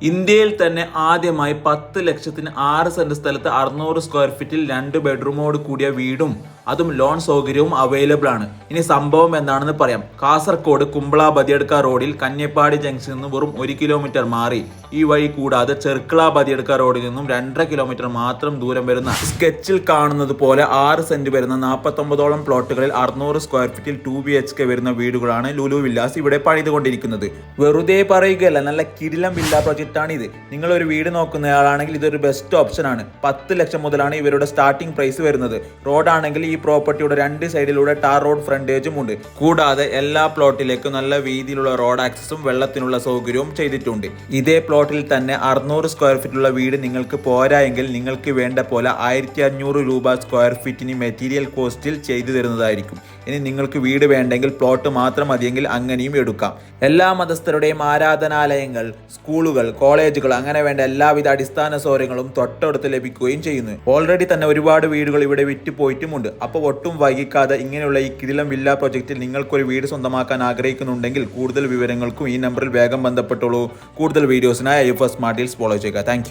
ഇന്ത്യയിൽ തന്നെ ആദ്യമായി 10 ലക്ഷത്തിന് 6 സെന്റ് സ്ഥലത്ത് 600 സ്ക്വയർ ഫീറ്റിൽ 2 ബെഡ്റൂമോട് കൂടിയ വീടും അതും ലോൺ സൗകര്യവും അവൈലബിൾ ആണ്. ഇനി സംഭവം എന്താണെന്ന് പറയാം. കാസർഗോഡ് കുമ്പള ബദിയടുക്ക റോഡിൽ കന്യപ്പാടി ജംഗ്ഷനിൽ നിന്ന് വെറും 1 കിലോമീറ്റർ മാറി ഈ വഴി കൂടാതെ ചെർക്കള ബദിയടുക്ക റോഡിൽ നിന്നും 2.5 കിലോമീറ്റർ മാത്രം ദൂരം വരുന്ന സ്കെച്ചിൽ കാണുന്നത് പോലെ 6 സെന്റ് വരുന്ന 49ഓളം പ്ലോട്ടുകളിൽ 600 സ്ക്വയർ ഫീറ്റിൽ 2 BHK വരുന്ന വീടുകളാണ് ലുലു വില്ലാസ് ഇവിടെ പണിതുകൊണ്ടിരിക്കുന്നത്. വെറുതെ പറയുകയല്ല, നല്ല കിടിലം വില്ല പ്രോജക്റ്റ് ആണ് ഇത്. നിങ്ങൾ ഒരു വീട് നോക്കുന്നയാളാണെങ്കിൽ ഇതൊരു ബെസ്റ്റ് ഓപ്ഷൻ ആണ്. 10 ലക്ഷം മുതലാണ് ഇവരുടെ സ്റ്റാർട്ടിംഗ് പ്രൈസ് വരുന്നത്. റോഡാണെങ്കിൽ ഈ പ്രോപ്പർട്ടിയുടെ 2 സൈഡിലൂടെ ടാർ റോഡ് ഫ്രണ്ടേജും ഉണ്ട്. കൂടാതെ എല്ലാ പ്ലോട്ടിലേക്കും നല്ല വീതിയിലുള്ള റോഡ് ആക്സസും വെള്ളത്തിനുള്ള സൗകര്യവും ചെയ്തിട്ടുണ്ട്. ഇതേ പ്ലോട്ടിൽ തന്നെ 600 സ്ക്വയർ ഫീറ്റുള്ള വീട് നിങ്ങൾക്ക് പോരായെങ്കിൽ നിങ്ങൾക്ക് വേണ്ട പോലെ 1500 രൂപ സ്ക്വയർ ഫീറ്റിന് മെറ്റീരിയൽ കോസ്റ്റിൽ ചെയ്തു തരുന്നതായിരിക്കും. ഇനി നിങ്ങൾക്ക് വീട് വേണ്ടെങ്കിൽ പ്ലോട്ട് മാത്രം മതിയെങ്കിൽ അങ്ങനെയും എടുക്കാം. എല്ലാ മതസ്ഥരുടെയും ആരാധനാലയങ്ങൾ, സ്കൂളുകൾ, കോളേജുകൾ അങ്ങനെ വേണ്ട എല്ലാവിധ അടിസ്ഥാന സൗകര്യങ്ങളും തൊട്ടടുത്ത് ലഭിക്കുകയും ചെയ്യുന്നു. ഓൾറെഡി തന്നെ ഒരുപാട് വീടുകൾ ഇവിടെ വിറ്റ് പോയിട്ടുമുണ്ട്. അപ്പോൾ ഒട്ടും വൈകിക്കാതെ ഇങ്ങനെയുള്ള ഈ കിടിലം വില്ല പ്രൊജക്റ്റിൽ നിങ്ങൾക്കൊരു വീട് സ്വന്തമാക്കാൻ ആഗ്രഹിക്കുന്നുണ്ടെങ്കിൽ കൂടുതൽ വിവരങ്ങൾക്കും ഈ നമ്പറിൽ വേഗം ബന്ധപ്പെട്ടോളൂ. കൂടുതൽ വീഡിയോസിനായി IFS സ്മാർട്ട് ഡീൽസ് ഫോളോ ചെയ്യുക. താങ്ക്